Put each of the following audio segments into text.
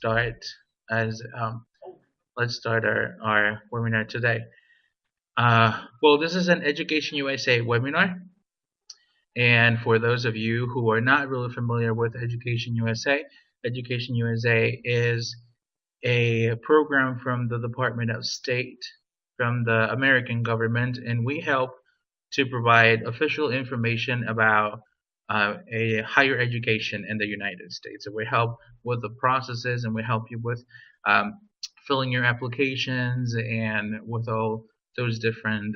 start as let's start our webinar today. Well, this is an Education USA webinar, and for those of you who are not really familiar with Education USA is a program from the Department of State, from the American government, and we help to provide official information about a higher education in the United States. So we help with the processes, and we help you with um, filling your applications and with all those different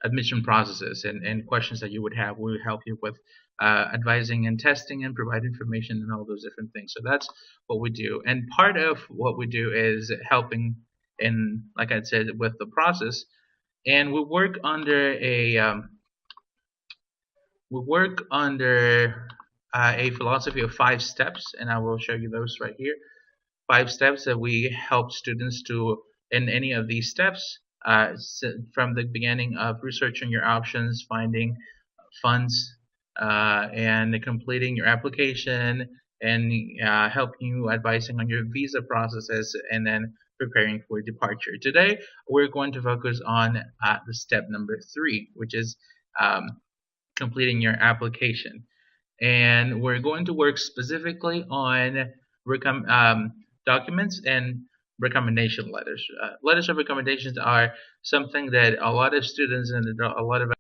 admission processes and questions that you would have. We would help you with advising and testing and provide information and all those different things. So that's what we do. And part of what we do is helping in, like I said, with the process. And we work under a philosophy of 5 steps, and I will show you those right here. 5 steps that we help students to in any of these steps, from the beginning of researching your options, finding funds, and completing your application, and helping you advising on your visa processes, and then preparing for departure. Today, we're going to focus on the step number 3, which is completing your application. And we're going to work specifically on documents and recommendation letters. Letters of recommendations are something that a lot of students and a lot of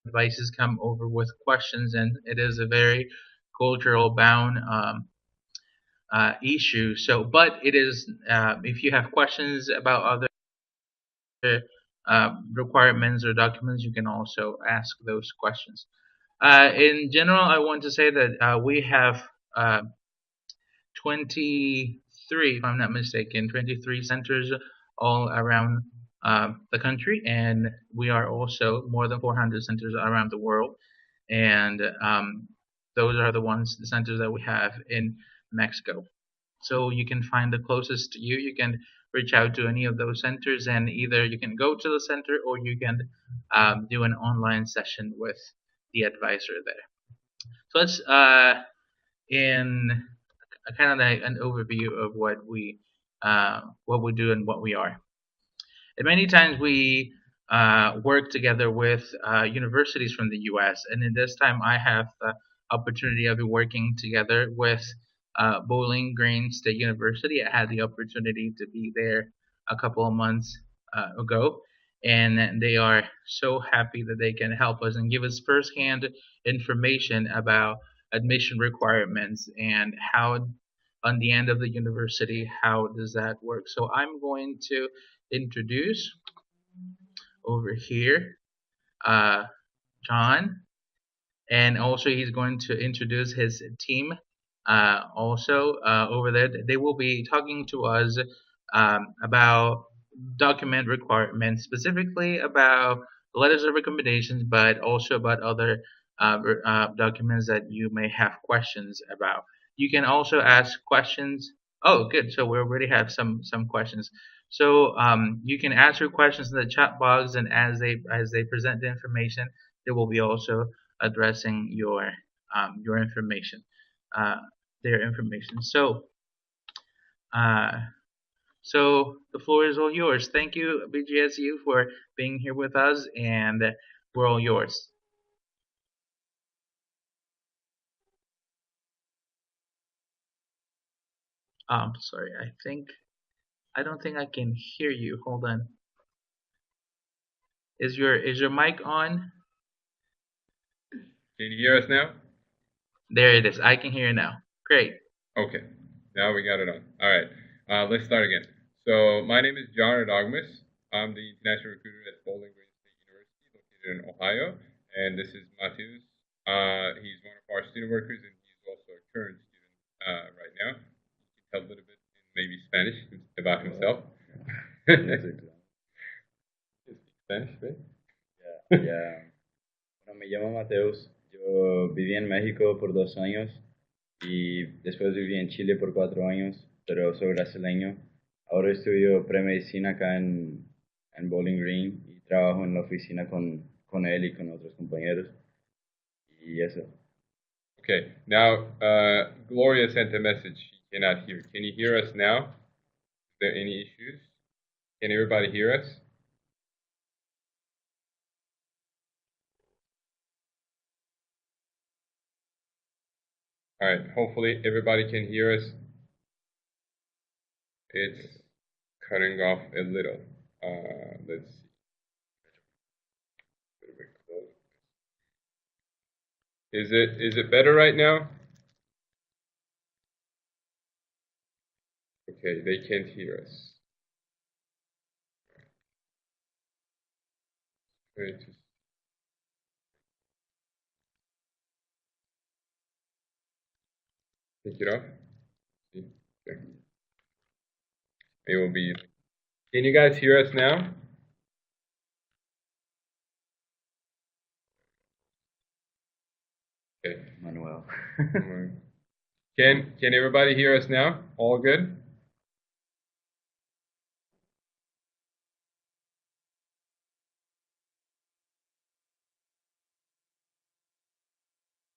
advices come over with questions, and it is a very cultural bound issue. So, but it is if you have questions about other requirements or documents, you can also ask those questions. In general, I want to say that we have 23, if I'm not mistaken, 23 centers all around the country, and we are also more than 400 centers around the world. And those are the centers that we have in Mexico. So you can find the closest to you. You can reach out to any of those centers, and either you can go to the center or you can do an online session with the advisor there. So let's in a kind of like an overview of what we do and what we are. And many times we work together with universities from the U.S. And in this time, I have the opportunity of working together with Bowling Green State University. I had the opportunity to be there a couple of months ago, and they are so happy that they can help us and give us firsthand information about admission requirements and how on the end of the university, how does that work. So I'm going to introduce over here John, and also he's going to introduce his team also over there. They will be talking to us about document requirements, specifically about letters of recommendations, but also about other documents that you may have questions about. You can also ask questions. Oh, good. So we already have some questions. So you can ask your questions in the chat box, and as they present the information, they will be also addressing your information, their information. So so the floor is all yours. Thank you, BGSU, for being here with us, and we're all yours. Sorry, I don't think I can hear you. Hold on. Is your mic on? Can you hear us now? There it is. I can hear you now. Great. Okay, now we got it on. All right, let's start again. So my name is John Rodogmus. I'm the international recruiter at Bowling Green State University, located in Ohio. And this is Matheus. He's one of our student workers, and he's also a current student right now. He can tell a little bit in maybe Spanish about himself. Spanish, right? Ya. Bueno, me llamo Mateus. Yo viví en México por 2 años y después viví en Chile por 4 años, pero soy brasileño. Ahora estudio premedicina acá en Bowling Green y trabajo en la oficina con él y con otros compañeros. Y eso. Okay. Now, Gloria sent a message. She cannot hear. Can you hear us now? Is there any issues? Can everybody hear us? All right, hopefully everybody can hear us. It's cutting off a little. Let's see. Is it better right now? Okay, they can't hear us. Great. Take it off. Okay. It will be. Can you guys hear us now? Okay. Manuel. Can everybody hear us now? All good?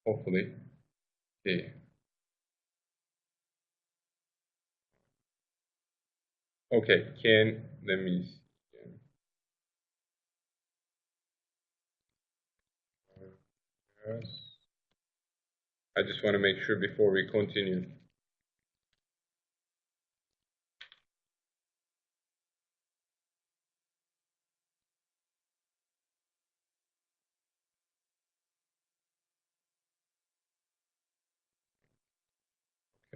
Hopefully. Okay. Okay, let me see. I just want to make sure before we continue.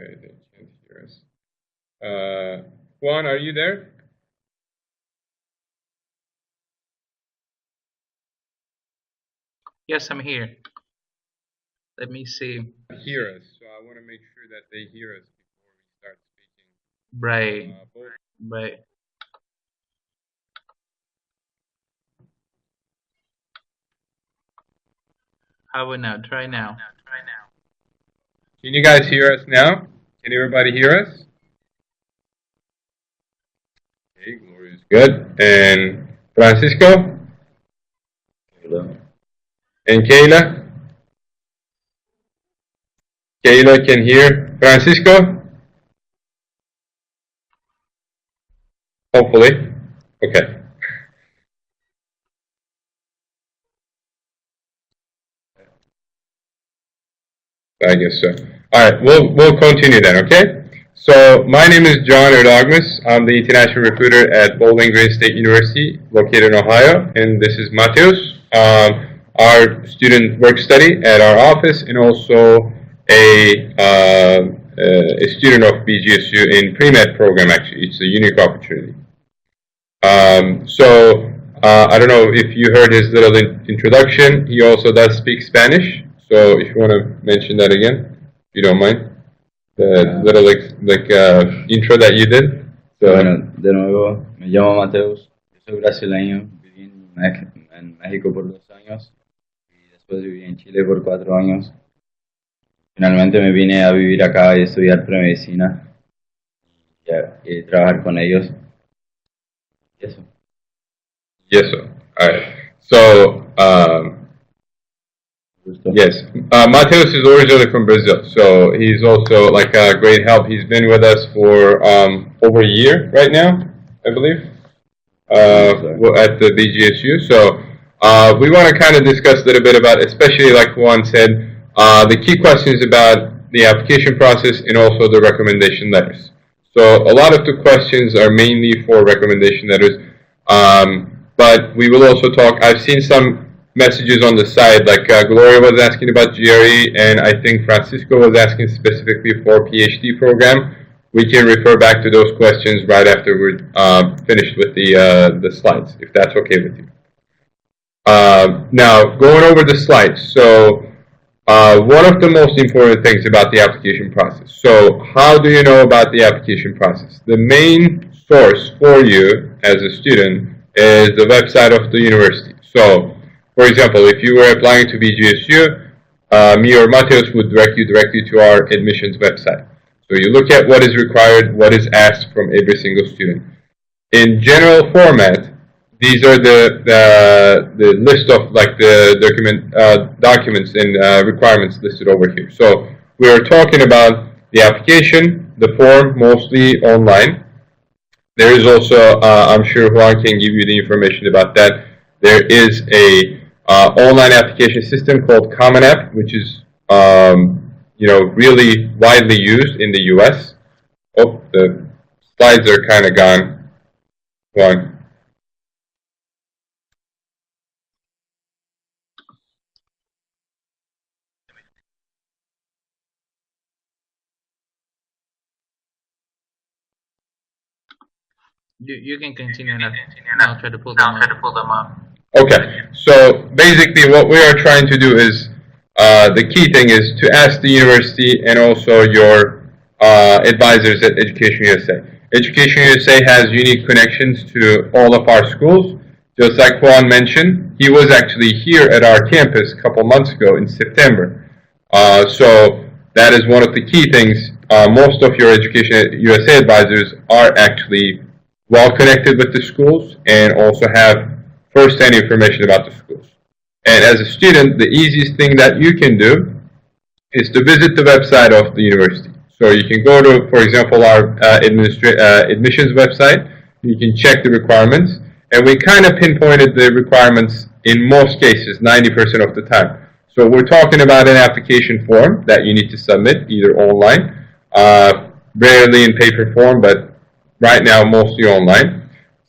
Okay, they can't hear us. Juan, are you there? Yes, I'm here. Let me see. Hear us, so I want to make sure that they hear us before we start speaking. Right. Right. How about now? Try now. Can you guys hear us now? Can everybody hear us? Okay, Gloria is good. And Francisco? Hello. And Kayla? Kayla can hear Francisco? Hopefully. Okay. I guess so. All right, we'll continue then, okay? So my name is John Erdogmus. I'm the international recruiter at Bowling Green State University, located in Ohio, and this is Mateus, our student work study at our office, and also a student of BGSU in pre-med program. Actually, it's a unique opportunity. I don't know if you heard his little introduction. He also does speak Spanish. So if you want to mention that again, if you don't mind, the little intro that you did. So, Bueno, de nuevo, me llamo Mateus, yo soy brasileño, viví en México por 2 años y después viví en Chile por 4 años. Finalmente me vine a vivir acá y estudiar premedicina y trabajar con ellos. Y eso. yes, sir. All right. So, yes, Mateus is originally from Brazil, so he's also like a great help. He's been with us for over a year right now, I believe, at the BGSU. So we want to kind of discuss a little bit about, especially like Juan said, the key questions about the application process and also the recommendation letters. So a lot of the questions are mainly for recommendation letters, but we will also talk. I've seen some messages on the side, like Gloria was asking about GRE, and I think Francisco was asking specifically for PhD program. We can refer back to those questions right after we're finished with the slides, if that's okay with you. Now, going over the slides. So, one of the most important things about the application process. So, how do you know about the application process? The main source for you as a student is the website of the university. So, for example, if you were applying to BGSU, me or Mateus would direct you directly to our admissions website. So you look at what is required, what is asked from every single student. In general format, these are the list of like the documents and requirements listed over here. So we are talking about the application, the form mostly online. There is also, I'm sure Juan can give you the information about that. There is a online application system called Common App, which is really widely used in the U.S. Oh, the slides are kind of gone. Juan. You can continue and I'll try to pull them up. Okay, so basically what we are trying to do is, the key thing is to ask the university and also your advisors at Education USA. Education USA has unique connections to all of our schools. Just like Juan mentioned, he was actually here at our campus a couple months ago in September. So that is one of the key things. Most of your Education USA advisors are actually well connected with the schools and also have first-hand information about the schools. And as a student, the easiest thing that you can do is to visit the website of the university. So you can go to, for example, our admissions website. You can check the requirements. And we kind of pinpointed the requirements in most cases, 90% of the time. So we're talking about an application form that you need to submit, either online, rarely in paper form, but right now mostly online.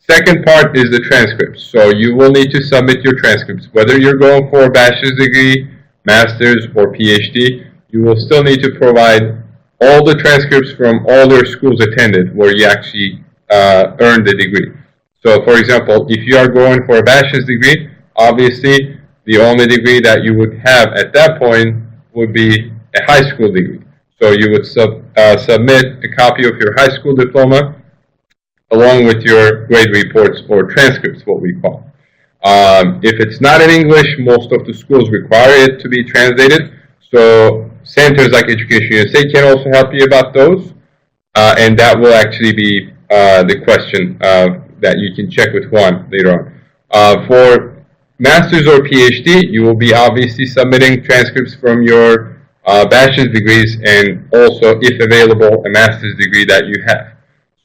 Second part is the transcripts. So you will need to submit your transcripts. Whether you're going for a bachelor's degree, master's, or PhD, you will still need to provide all the transcripts from all your schools attended where you actually earned the degree. So for example, if you are going for a bachelor's degree, obviously the only degree that you would have at that point would be a high school degree. So you would submit a copy of your high school diploma along with your grade reports or transcripts, what we call. If it's not in English, most of the schools require it to be translated. So centers like Education USA can also help you about those. And that will actually be the question that you can check with Juan later on. For master's or PhD, you will be obviously submitting transcripts from your bachelor's degrees and also, if available, a master's degree that you have.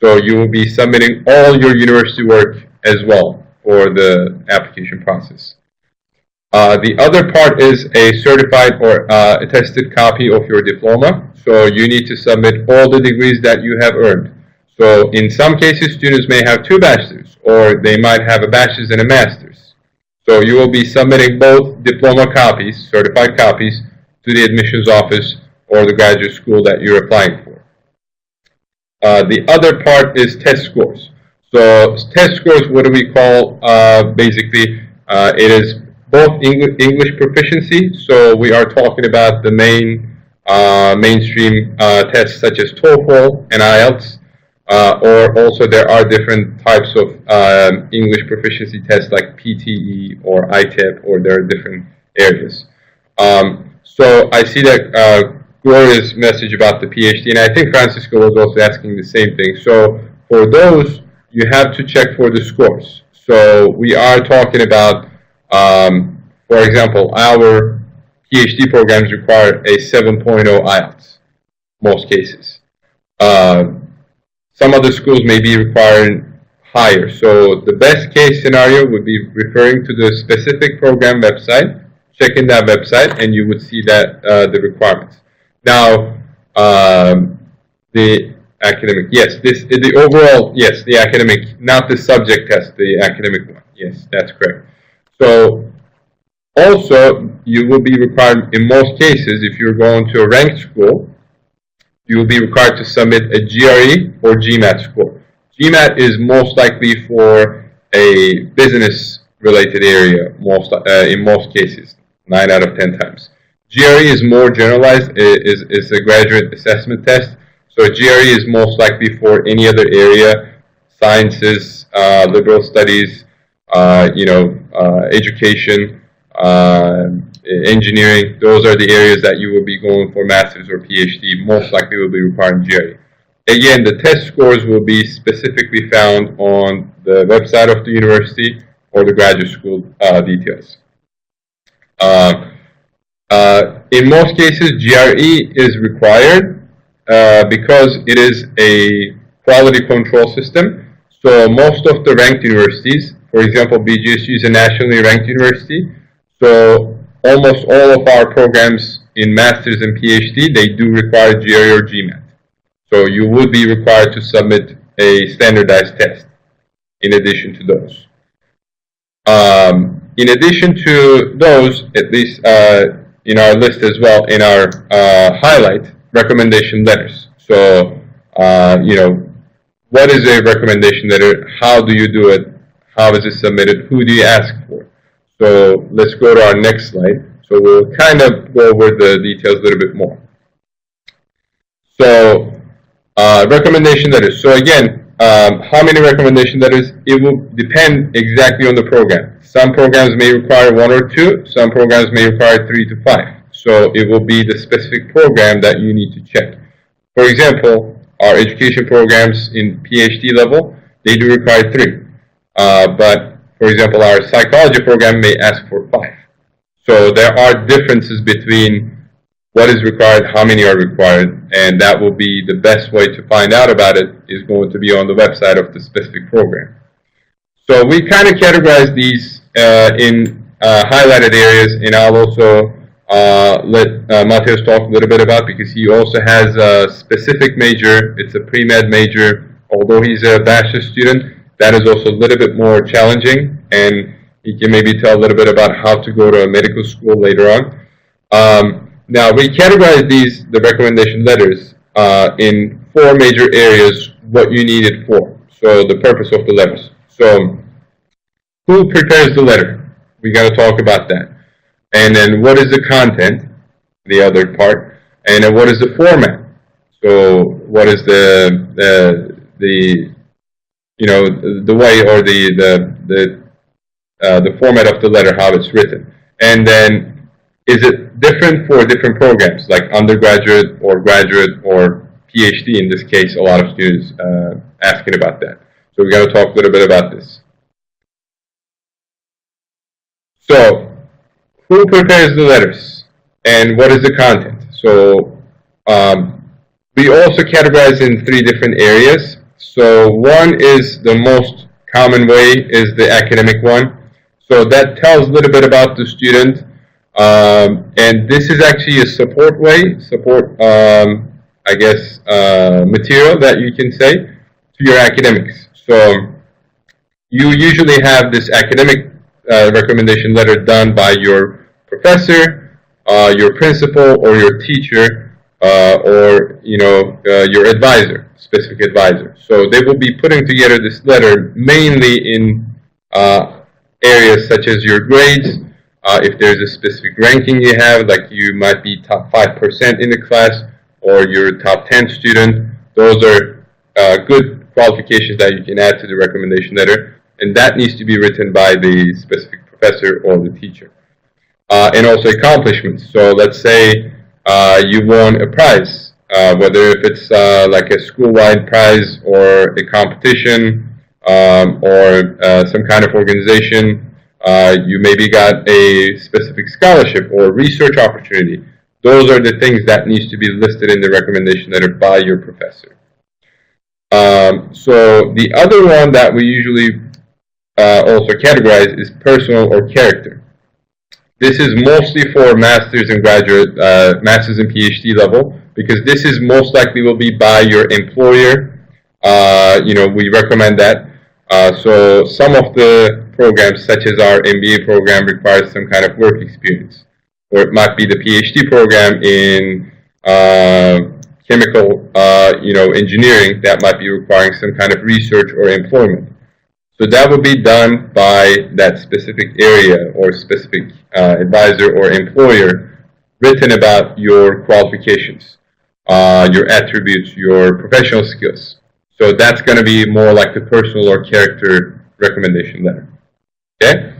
So you will be submitting all your university work as well for the application process. The other part is a certified or attested copy of your diploma. So you need to submit all the degrees that you have earned. So in some cases, students may have 2 bachelors, or they might have a bachelor's and a master's. So you will be submitting both diploma copies, certified copies, to the admissions office or the graduate school that you're applying for. The other part is test scores. So test scores, what do we call? Basically, it is both English proficiency. So we are talking about the mainstream tests such as TOEFL and IELTS, or also there are different types of English proficiency tests like PTE or ITEP, or there are different areas. So I see that Gloria's message about the PhD, and I think Francisco was also asking the same thing. So for those, you have to check for the scores. So we are talking about, for example, our PhD programs require a 7.0 IELTS, most cases. Some other schools may be requiring higher. So the best case scenario would be referring to the specific program website, checking that website, and you would see that the requirements. Now, the academic, yes, the overall, yes, the academic, not the subject test, the academic one. Yes, that's correct. So, also, you will be required, in most cases, if you're going to a ranked school, you will be required to submit a GRE or GMAT score. GMAT is most likely for a business-related area, in most cases, 9 out of 10 times. GRE is more generalized, is a graduate assessment test. So GRE is most likely for any other area, sciences, liberal studies, education, engineering. Those are the areas that you will be going for master's or PhD. Most likely will be requiring GRE. Again, the test scores will be specifically found on the website of the university or the graduate school details. In most cases, GRE is required. because it is a quality control system. So most of the ranked universities, for example, BGSU is a nationally ranked university. So almost all of our programs in Masters and PhD, they do require GRE or GMAT. So you would be required to submit a standardized test in addition to those. In addition to those, at least in our list as well, in our highlight, recommendation letters. So, what is a recommendation letter? How do you do it? How is it submitted? Who do you ask for? So let's go to our next slide. So we'll kind of go over the details a little bit more. So recommendation letters. So again, how many recommendation letters? It will depend exactly on the program. Some programs may require 1 or 2. Some programs may require 3 to 5. So it will be the specific program that you need to check. For example, our education programs in PhD level, they do require 3. But for example, our psychology program may ask for 5. So there are differences between what is required, how many are required, and that will be the best way to find out about it is going to be on the website of the specific program. So we kind of categorize these in highlighted areas, and I'll also let Mateus talk a little bit about, because he also has a specific major. It's a pre-med major. Although he's a bachelor student, that is also a little bit more challenging, and he can maybe tell a little bit about how to go to a medical school later on. Now, we categorize the recommendation letters in 4 major areas, what you need it for. So the purpose of the letters. So who prepares the letter? We got to talk about that. And then what is the content, the other part, and then what is the format? So what is the way or the format of the letter, how it's written, and then is it different for different programs, like undergraduate or graduate or PhD? In this case, a lot of students asking about that. So we got to talk a little bit about this. So, who prepares the letters, and what is the content? So, we also categorize in 3 different areas. So, one is the most common way is the academic one. So that tells a little bit about the student. And this is actually a support material that you can say to your academics. So you usually have this academic recommendation letter done by your professor, your principal, or your teacher, or your advisor, specific advisor. So they will be putting together this letter mainly in areas such as your grades. If there's a specific ranking you have, like you might be top 5% in the class, or you're a top 10 student, those are good qualifications that you can add to the recommendation letter, and that needs to be written by the specific professor or the teacher. And also accomplishments. So let's say you won a prize, whether if it's like a school-wide prize or a competition or some kind of organization. You maybe got a specific scholarship or research opportunity. Those are the things that needs to be listed in the recommendation letter by your professor. So the other one that we usually also categorize is personal or character. This is mostly for masters and graduate, masters and PhD level, because this is most likely will be by your employer. We recommend that. So some of the programs, such as our MBA program, requires some kind of work experience, or it might be the PhD program in chemical, engineering that might be requiring some kind of research or employment. So that will be done by that specific area or specific advisor or employer, written about your qualifications, your attributes, your professional skills. So that's going to be more like the personal or character recommendation letter. Okay?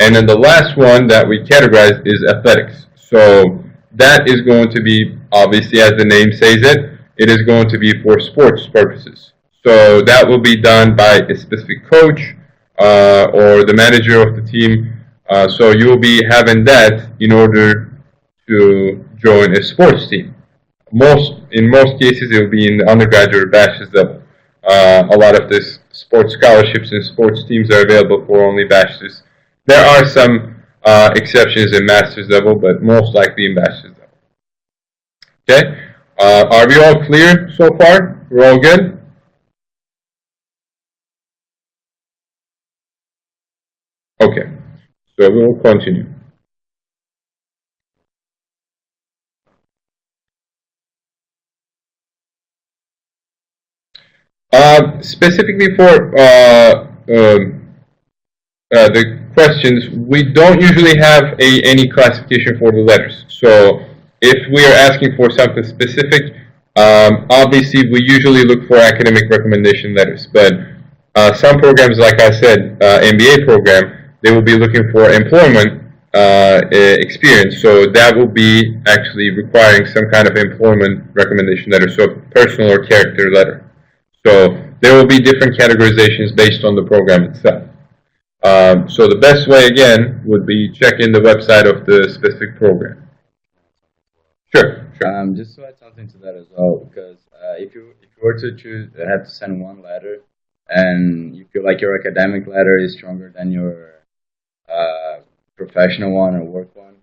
And then the last one that we categorize is athletics. So that is going to be, obviously as the name says it, it is going to be for sports purposes. So that will be done by a specific coach or the manager of the team. So you will be having that in order to join a sports team. In most cases, it will be in the undergraduate or bachelor's level. A lot of this sports scholarships and sports teams are available for only bachelor's. There are some exceptions in master's level, but most likely in bachelor's level. Okay, are we all clear so far? We're all good? Okay, so we will continue. Specifically for the questions, we don't usually have any classification for the letters. So if we are asking for something specific, obviously we usually look for academic recommendation letters. But some programs, like I said, MBA program, they will be looking for employment experience. So that will be actually requiring some kind of employment recommendation letter, so personal or character letter. So there will be different categorizations based on the program itself. So the best way, again, would be checking the website of the specific program. Sure. Just to add something to that as well, because if you were to choose, have to send one letter, and you feel like your academic letter is stronger than your professional one or work one,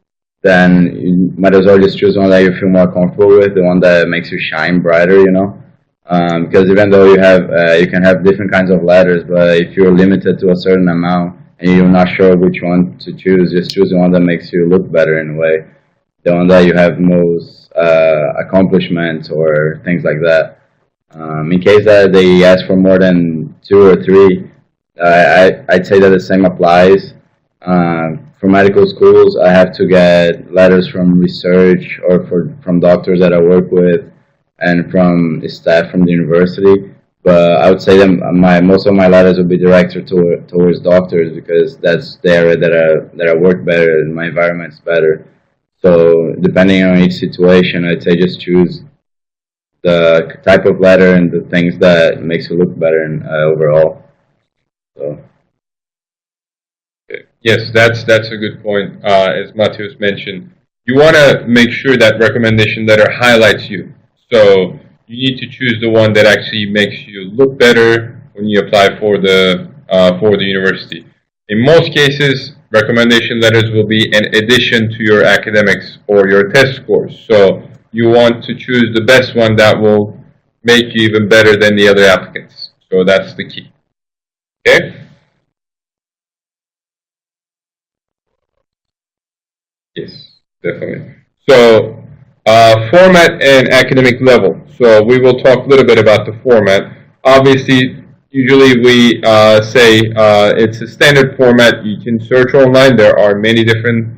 then you might as well just choose one that you feel more comfortable with, the one that makes you shine brighter, you know. Because even though you can have different kinds of letters, but if you're limited to a certain amount and you're not sure which one to choose, just choose the one that makes you look better in a way, the one that you have most accomplishments or things like that. In case that they ask for more than two or three, I'd say that the same applies. For medical schools, I have to get letters from research or from doctors that I work with and from staff from the university. But I would say that most of my letters will be directed towards doctors, because that's the area that I work better and my environment's better. So depending on each situation, I'd say just choose the type of letter and the things that makes you look better in, overall. So. Yes, that's a good point. As Matheus mentioned, you want to make sure that recommendation letter highlights you. So you need to choose the one that actually makes you look better when you apply for the university. In most cases, recommendation letters will be an addition to your academics or your test scores. So you want to choose the best one that will make you even better than the other applicants. So that's the key. Okay? Yes, definitely. So format and academic level. So we will talk a little bit about the format. Obviously, usually we say it's a standard format. You can search online. There are many different,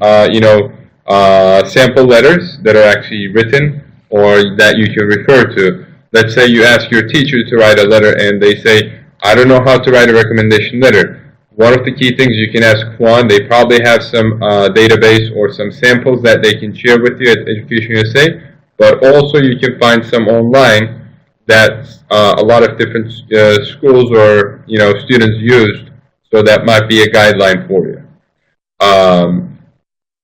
sample letters that are actually written or that you can refer to. Let's say you ask your teacher to write a letter and they say, I don't know how to write a recommendation letter. One of the key things you can ask Juan, they probably have some database or some samples that they can share with you at Education USA, but also you can find some online that a lot of different schools or students used, so that might be a guideline for you.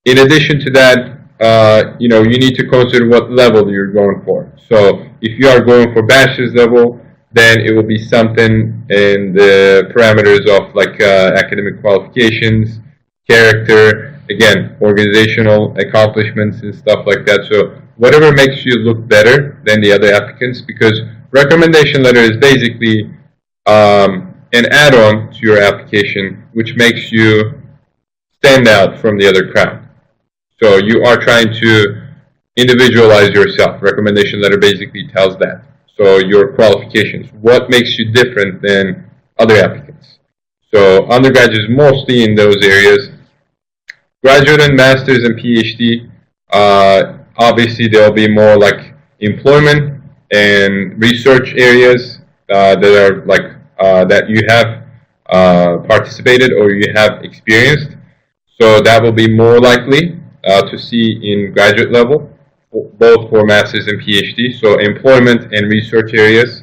In addition to that, you need to consider what level you're going for. So if you are going for bachelor's level, then it will be something in the parameters of like academic qualifications, character, again, organizational accomplishments and stuff like that. So whatever makes you look better than the other applicants, because recommendation letter is basically an add-on to your application, which makes you stand out from the other crowd. So you are trying to individualize yourself. Recommendation letter basically tells that. So your qualifications, what makes you different than other applicants. So undergraduates mostly in those areas. Graduate and master's and PhD, obviously there'll be more like employment and research areas that are like that you have participated or you have experienced. So that will be more likely to see in graduate level, both for master's and PhD. So employment and research areas,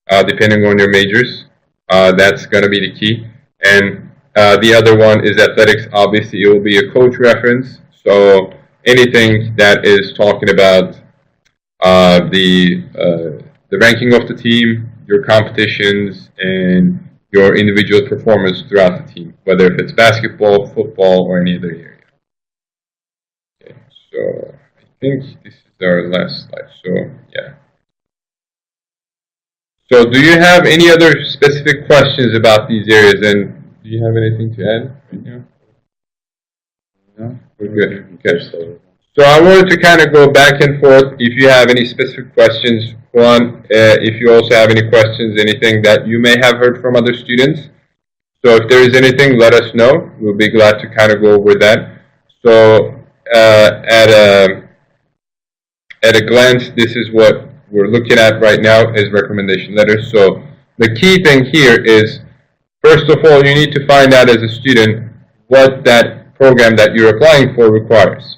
depending on your majors, that's going to be the key. And the other one is athletics. Obviously, it will be a coach reference. So anything that is talking about the ranking of the team, your competitions, and your individual performance throughout the team, whether if it's basketball, football, or any other area. Okay, so I think this is our last slide. So yeah. So do you have any other specific questions about these areas? And do you have anything to add right now? No? We're good. Okay. So I wanted to kind of go back and forth. If you have any specific questions, Juan, if you also have any questions, anything that you may have heard from other students. So if there is anything, let us know. We'll be glad to kind of go over that. So at a glance, this is what we're looking at right now is recommendation letters. So the key thing here is, first of all, you need to find out as a student what that program that you're applying for requires.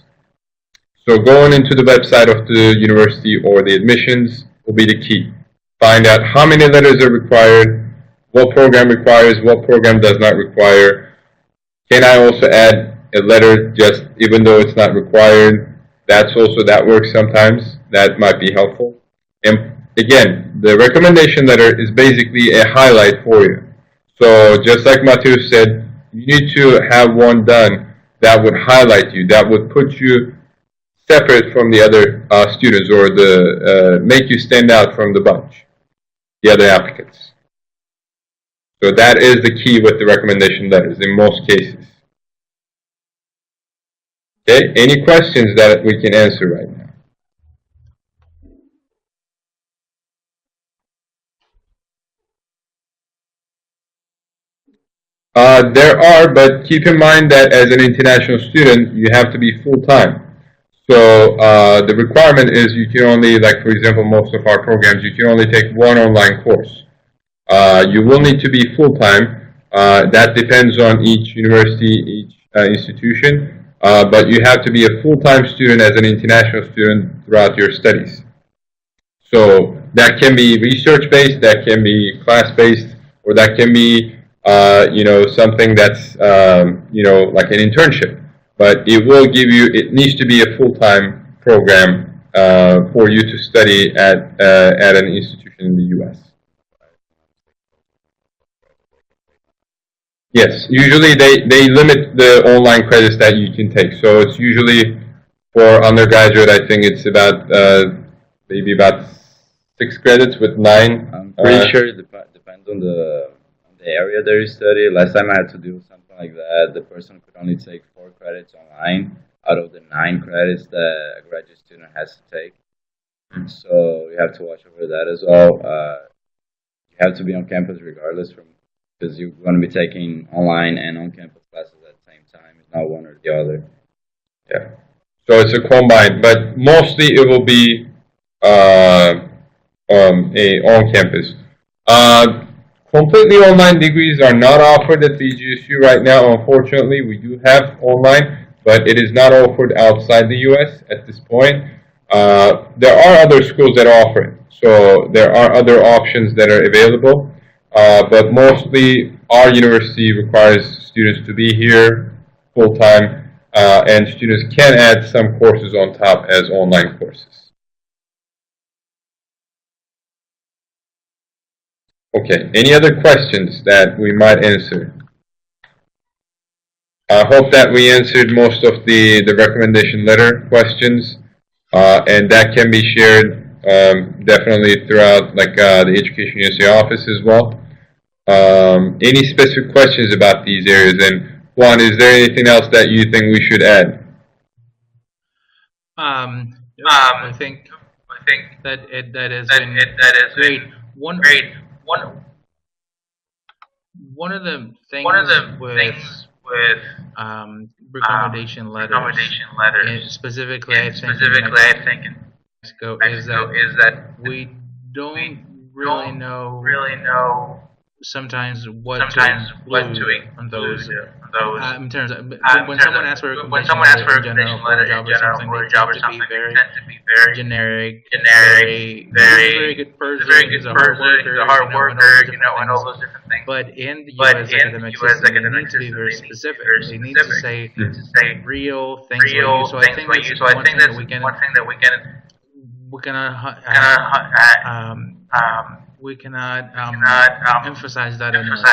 So going into the website of the university or the admissions will be the key. Find out how many letters are required, what program requires, what program does not require. Can I also add a letter just even though it's not required? That works sometimes. That might be helpful. And again, the recommendation letter is basically a highlight for you. So just like Matthew said, you need to have one done that would highlight you, that would put you separate from the other students, or make you stand out from the bunch, the other applicants. So that is the key with the recommendation letters in most cases. Okay, any questions that we can answer right now? There are, but keep in mind that as an international student, you have to be full-time. So the requirement is you can only, like for example, most of our programs, you can only take one online course. You will need to be full-time. That depends on each university, each institution. But you have to be a full-time student as an international student throughout your studies. So that can be research-based, that can be class-based, or that can be something that's like an internship. But it will give you, it needs to be a full-time program for you to study at an institution in the U.S. Yes, usually they limit the online credits that you can take. So it's usually for undergraduate, I think it's about maybe about 6 credits with 9. I'm pretty sure it depends on the area that you study. Last time I had to do something like that. The person could only take 4 credits online out of the 9 credits that a graduate student has to take. So you have to watch over that as well. You have to be on campus regardless, because you're going to be taking online and on-campus classes at the same time. It's not one or the other. Yeah. So it's a combined, but mostly it will be on-campus. Completely online degrees are not offered at the GSU right now. Unfortunately, we do have online, but it is not offered outside the U.S. at this point. There are other schools that offer it, so there are other options that are available. But mostly, our university requires students to be here full-time, and students can add some courses on top as online courses. Okay, any other questions that we might answer? I hope that we answered most of the recommendation letter questions, and that can be shared definitely throughout the Education USA office as well. Any specific questions about these areas? And Juan, is there anything else that you think we should add? I think that has been great. One of the things with recommendation letters, specifically I think in Mexico, is that we don't really know sometimes what to include on those. In terms of when someone asks for a recommendation in general for a job or something, they tend to be very generic, very good person, he's a hard worker, and all those different things. But in the U.S. academic system, they need to be very specific. They need to say real things like you. So I think that's one thing that we can we cannot we cannot emphasize that enough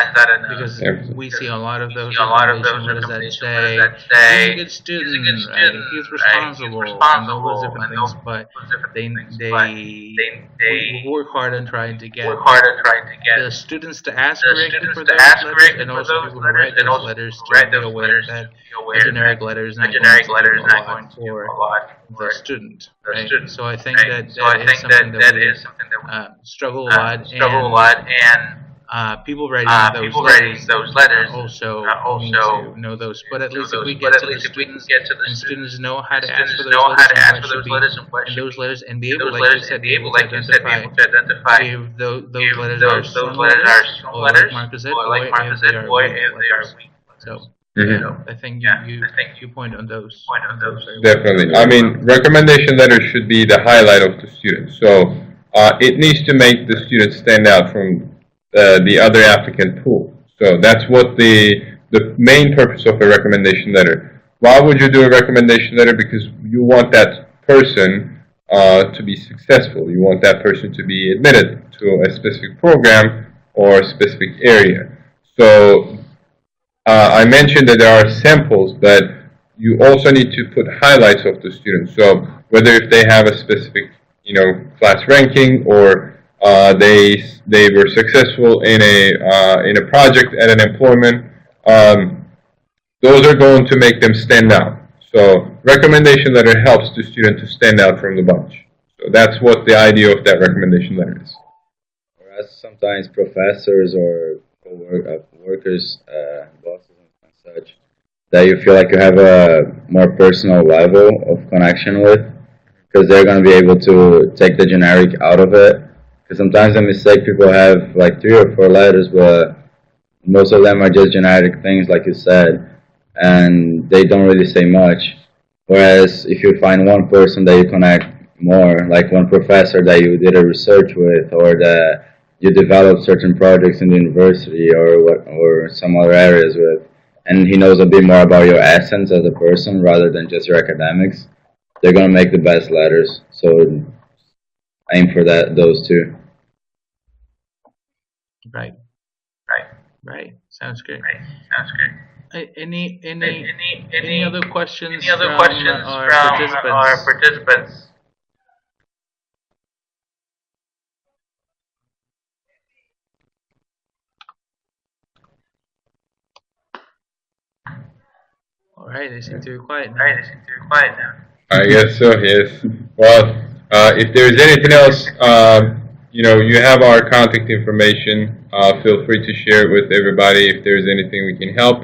because we see a lot of those recommendation letters that say he's a good student, right? He's responsible, and all those different things. But we work hard on trying to get the students to ask directly for those letters, and also people who write those letters to be aware that a generic letter is not going to do a lot for the student, right? So I think that that is something that we struggle a lot, and people writing those letters also need to know those. But at least if we get to the students and students know how to ask for those letters and what should be in those letters, and be able, like you said, be able to identify if those letters are strong letters, or like Marcus said, or if they are weak letters. So. I think you point on those. Definitely. I mean, recommendation letters should be the highlight of the student. So it needs to make the student stand out from the other applicant pool. So that's what the main purpose of a recommendation letter. Why would you do a recommendation letter? Because you want that person to be successful. You want that person to be admitted to a specific program or a specific area. So I mentioned that there are samples, but you also need to put highlights of the students. So whether if they have a specific, class ranking, or they were successful in a project at an employment, those are going to make them stand out. So recommendation letter helps the student to stand out from the bunch. So that's what the idea of that recommendation letter is. Whereas sometimes professors or workers, bosses and such, that you feel like you have a more personal level of connection with, because they're going to be able to take the generic out of it. Because sometimes the mistake people have like 3 or 4 letters, but most of them are just generic things, like you said, and they don't really say much. Whereas if you find one person that you connect more, like one professor that you did a research with, or that you develop certain projects in the university or some other areas with, and he knows a bit more about your essence as a person rather than just your academics, they're going to make the best letters. So aim for those two. Right. Sounds great. Any other questions from our participants? All right, they seem to be quiet now. I guess so, yes. Well, if there's anything else, you have our contact information. Feel free to share it with everybody if there's anything we can help.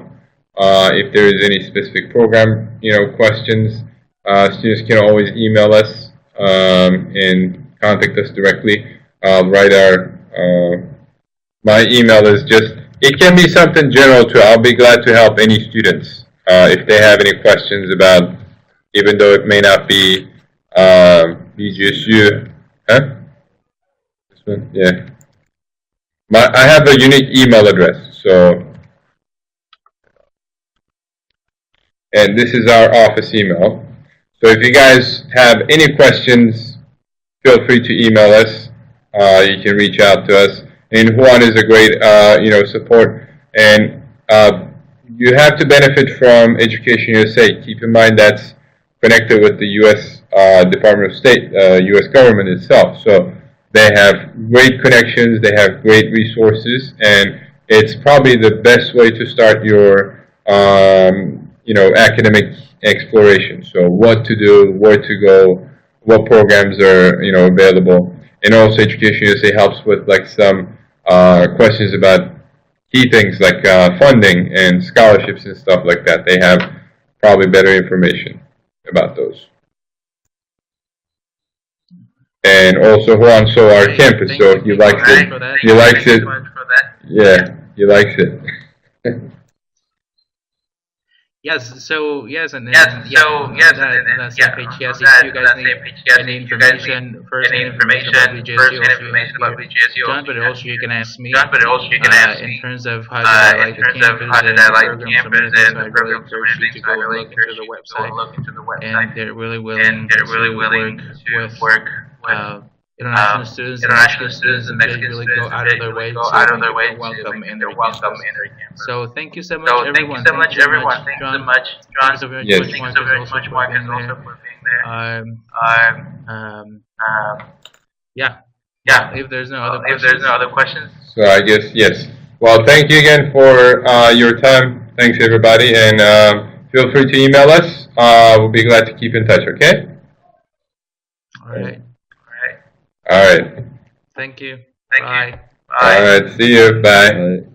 If there is any specific program, questions, students can always email us and contact us directly. My email is it can be something general too. I'll be glad to help any students if they have any questions about, even though it may not be BGSU. Huh? This one? Yeah. I have a unique email address, and this is our office email. So if you guys have any questions, feel free to email us. You can reach out to us. And Juan is a great, support. And you have to benefit from Education USA. Keep in mind that's connected with the U.S. Department of State, U.S. government itself. So they have great connections, they have great resources, and it's probably the best way to start your, academic exploration. So what to do, where to go, what programs are, available. And also Education USA helps with like some questions about key things like funding and scholarships and stuff like that. They have probably better information about those. And also Juan saw our campus, so he likes it. He likes it. Yeah, he likes it. Yes, so yes, and then that's the page. Yes, if you guys need any information, first-hand information about BGSU, John, but also you can ask me in terms of how did I like the campus and the programs and everything. So I really encourage you to go look into the website, and they're really willing to work with international students and Mexican students, they really go out of their way to make you welcome in their campus. So thank you so much, everyone. Thank you so much, John. Thank you so very much, Marcus, also for being there. Yeah. If there's no other questions. So I guess yes. Well, thank you again for your time. Thanks everybody, and feel free to email us. We'll be glad to keep in touch. Okay. All right. All right. Thank you. Bye. All right. See you. Bye. Bye.